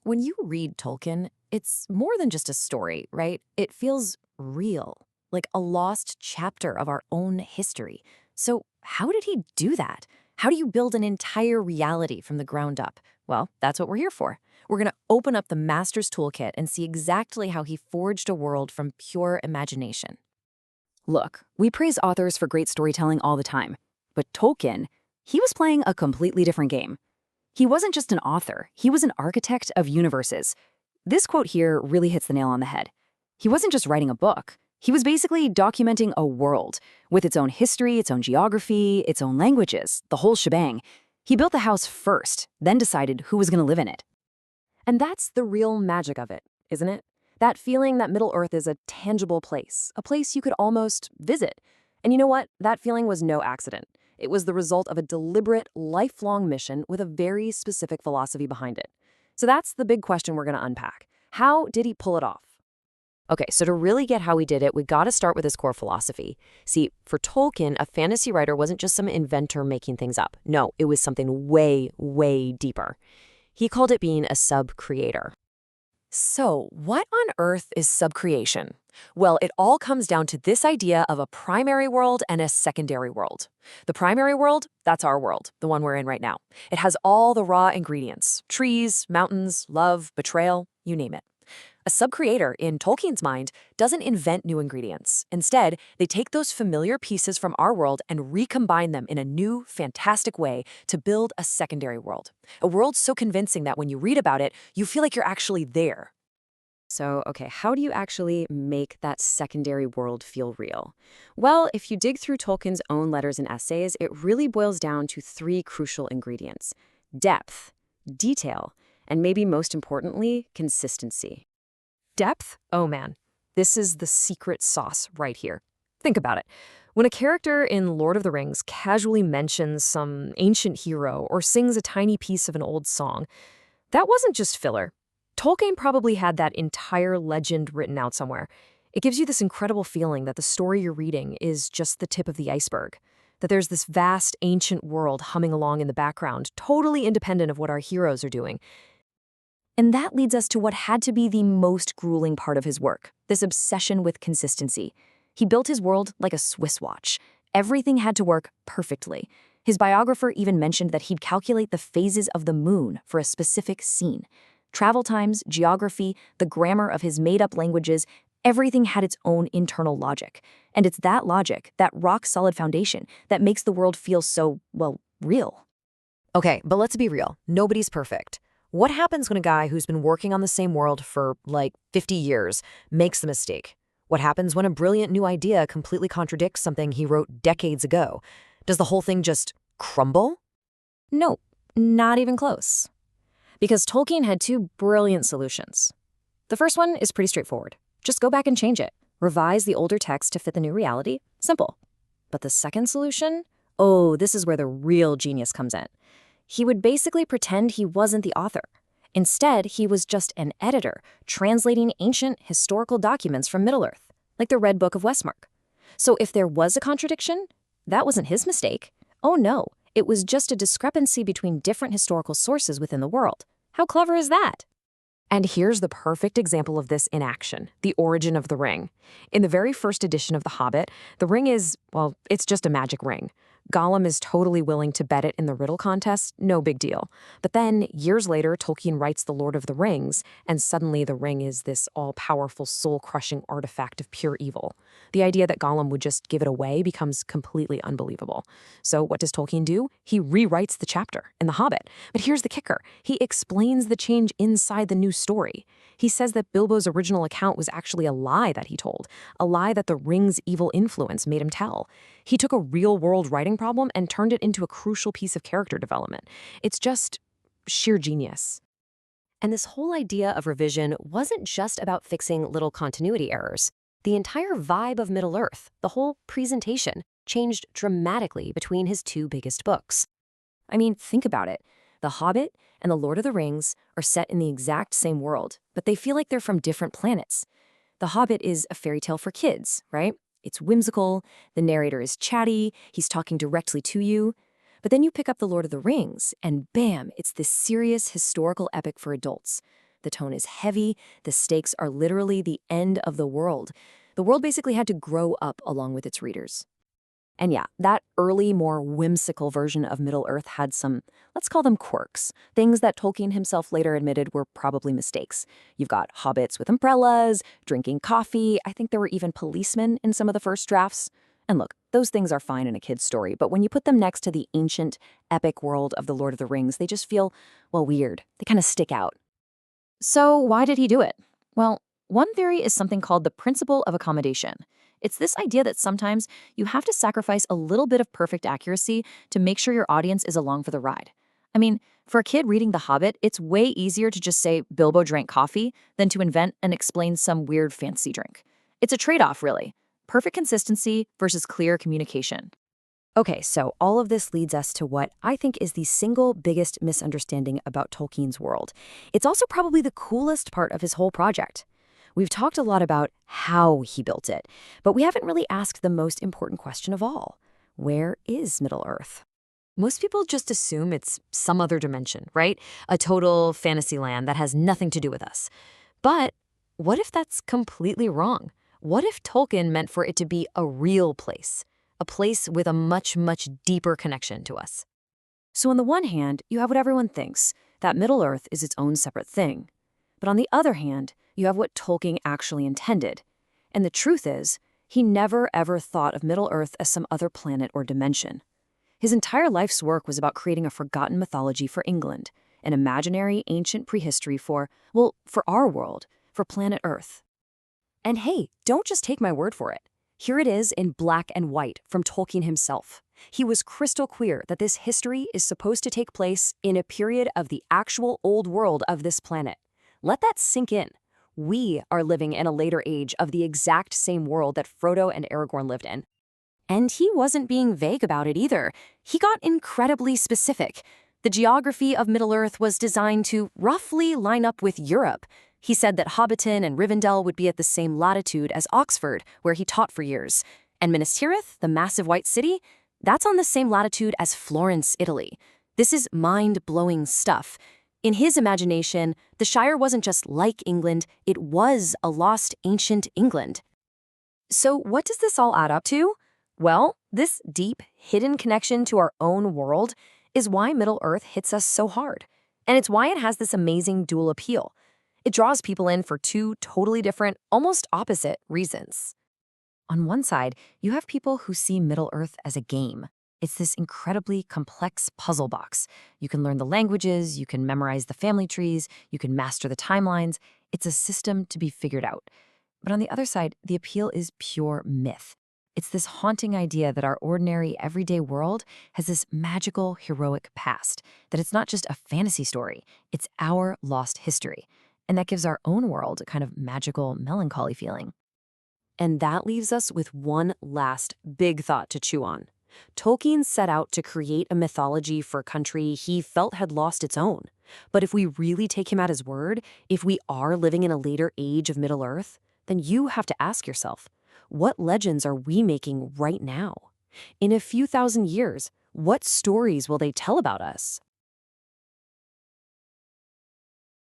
When you read Tolkien, it's more than just a story, right? It feels real, like a lost chapter of our own history. So, how did he do that? How do you build an entire reality from the ground up? Well, that's what we're here for. We're going to open up the Master's Toolkit and see exactly how he forged a world from pure imagination. Look, we praise authors for great storytelling all the time, but Tolkien, he was playing a completely different game. He wasn't just an author, he was an architect of universes. This quote here really hits the nail on the head. He wasn't just writing a book, he was basically documenting a world with its own history, its own geography, its own languages, the whole shebang. He built the house first, then decided who was going to live in it. And that's the real magic of it, isn't it? That feeling that Middle-earth is a tangible place, a place you could almost visit. And you know what? That feeling was no accident. It was the result of a deliberate, lifelong mission with a very specific philosophy behind it. So that's the big question we're going to unpack. How did he pull it off? Okay, so to really get how he did it, we got to start with his core philosophy. See, for Tolkien, a fantasy writer wasn't just some inventor making things up. No, it was something way, way deeper. He called it being a sub-creator. So, what on earth is subcreation? Well, it all comes down to this idea of a primary world and a secondary world. The primary world, that's our world, the one we're in right now. It has all the raw ingredients: trees, mountains, love, betrayal, you name it. A subcreator, in Tolkien's mind, doesn't invent new ingredients. Instead, they take those familiar pieces from our world and recombine them in a new, fantastic way to build a secondary world. A world so convincing that when you read about it, you feel like you're actually there. So, okay, how do you actually make that secondary world feel real? Well, if you dig through Tolkien's own letters and essays, it really boils down to three crucial ingredients: depth, detail, and maybe most importantly, consistency. Depth? Oh man, this is the secret sauce right here. Think about it. When a character in Lord of the Rings casually mentions some ancient hero or sings a tiny piece of an old song, that wasn't just filler. Tolkien probably had that entire legend written out somewhere. It gives you this incredible feeling that the story you're reading is just the tip of the iceberg, that there's this vast, ancient world humming along in the background, totally independent of what our heroes are doing. And that leads us to what had to be the most grueling part of his work, this obsession with consistency. He built his world like a Swiss watch. Everything had to work perfectly. His biographer even mentioned that he'd calculate the phases of the moon for a specific scene. Travel times, geography, the grammar of his made-up languages, everything had its own internal logic. And it's that logic, that rock-solid foundation, that makes the world feel so, well, real. Okay, but let's be real. Nobody's perfect. What happens when a guy who's been working on the same world for, 50 years makes the mistake? What happens when a brilliant new idea completely contradicts something he wrote decades ago? Does the whole thing just crumble? No, not even close. Because Tolkien had two brilliant solutions. The first one is pretty straightforward. Just go back and change it. Revise the older text to fit the new reality. Simple. But the second solution? Oh, this is where the real genius comes in. He would basically pretend he wasn't the author. Instead, he was just an editor, translating ancient historical documents from Middle-earth, like the Red Book of Westmark. So if there was a contradiction, that wasn't his mistake. Oh no, it was just a discrepancy between different historical sources within the world. How clever is that? And here's the perfect example of this in action, the origin of the ring. In the very first edition of The Hobbit, the ring is, well, it's just a magic ring. Gollum is totally willing to bet it in the riddle contest, no big deal. But then, years later, Tolkien writes The Lord of the Rings, and suddenly the ring is this all-powerful, soul-crushing artifact of pure evil. The idea that Gollum would just give it away becomes completely unbelievable. So what does Tolkien do? He rewrites the chapter in The Hobbit. But here's the kicker. He explains the change inside the new story. He says that Bilbo's original account was actually a lie that he told, a lie that the ring's evil influence made him tell. He took a real-world writing problem and turned it into a crucial piece of character development. It's just sheer genius. And this whole idea of revision wasn't just about fixing little continuity errors. The entire vibe of Middle-earth, the whole presentation, changed dramatically between his two biggest books. I mean, think about it. The Hobbit and The Lord of the Rings are set in the exact same world, but they feel like they're from different planets. The Hobbit is a fairy tale for kids, right? It's whimsical, the narrator is chatty, he's talking directly to you. But then you pick up The Lord of the Rings, and bam, it's this serious historical epic for adults. The tone is heavy, the stakes are literally the end of the world. The world basically had to grow up along with its readers. And yeah, that early, more whimsical version of Middle-earth had some, let's call them quirks, things that Tolkien himself later admitted were probably mistakes. You've got hobbits with umbrellas, drinking coffee, I think there were even policemen in some of the first drafts. And look, those things are fine in a kid's story, but when you put them next to the ancient, epic world of The Lord of the Rings, they just feel, well, weird. They kind of stick out. So why did he do it? Well, one theory is something called the principle of accommodation. It's this idea that sometimes you have to sacrifice a little bit of perfect accuracy to make sure your audience is along for the ride. I mean, for a kid reading The Hobbit, it's way easier to just say Bilbo drank coffee than to invent and explain some weird fancy drink. It's a trade-off, really. Perfect consistency versus clear communication. Okay, so all of this leads us to what I think is the single biggest misunderstanding about Tolkien's world. It's also probably the coolest part of his whole project. We've talked a lot about how he built it, but we haven't really asked the most important question of all. Where is Middle-earth? Most people just assume it's some other dimension, right? A total fantasy land that has nothing to do with us. But what if that's completely wrong? What if Tolkien meant for it to be a real place? A place with a much, much deeper connection to us. So on the one hand, you have what everyone thinks, that Middle-earth is its own separate thing. But on the other hand, you have what Tolkien actually intended. And the truth is, he never ever thought of Middle-earth as some other planet or dimension. His entire life's work was about creating a forgotten mythology for England, an imaginary ancient prehistory for, well, for our world, for planet Earth. And hey, don't just take my word for it. Here it is in black and white from Tolkien himself. He was crystal clear that this history is supposed to take place in a period of the actual old world of this planet. Let that sink in. We are living in a later age of the exact same world that Frodo and Aragorn lived in. And he wasn't being vague about it either. He got incredibly specific. The geography of Middle-earth was designed to roughly line up with Europe. He said that Hobbiton and Rivendell would be at the same latitude as Oxford, where he taught for years. And Minas Tirith, the massive white city, that's on the same latitude as Florence, Italy. This is mind-blowing stuff. In his imagination, the Shire wasn't just like England, it was a lost ancient England. So what does this all add up to? Well, this deep, hidden connection to our own world is why Middle-earth hits us so hard. And it's why it has this amazing dual appeal. It draws people in for two totally different, almost opposite reasons. On one side, you have people who see Middle-earth as a game. It's this incredibly complex puzzle box. You can learn the languages, you can memorize the family trees, you can master the timelines. It's a system to be figured out. But on the other side, the appeal is pure myth. It's this haunting idea that our ordinary, everyday world has this magical, heroic past, that it's not just a fantasy story, it's our lost history. And that gives our own world a kind of magical, melancholy feeling. And that leaves us with one last big thought to chew on. Tolkien set out to create a mythology for a country he felt had lost its own. But if we really take him at his word, if we are living in a later age of Middle-earth, then you have to ask yourself, what legends are we making right now? In a few thousand years, what stories will they tell about us?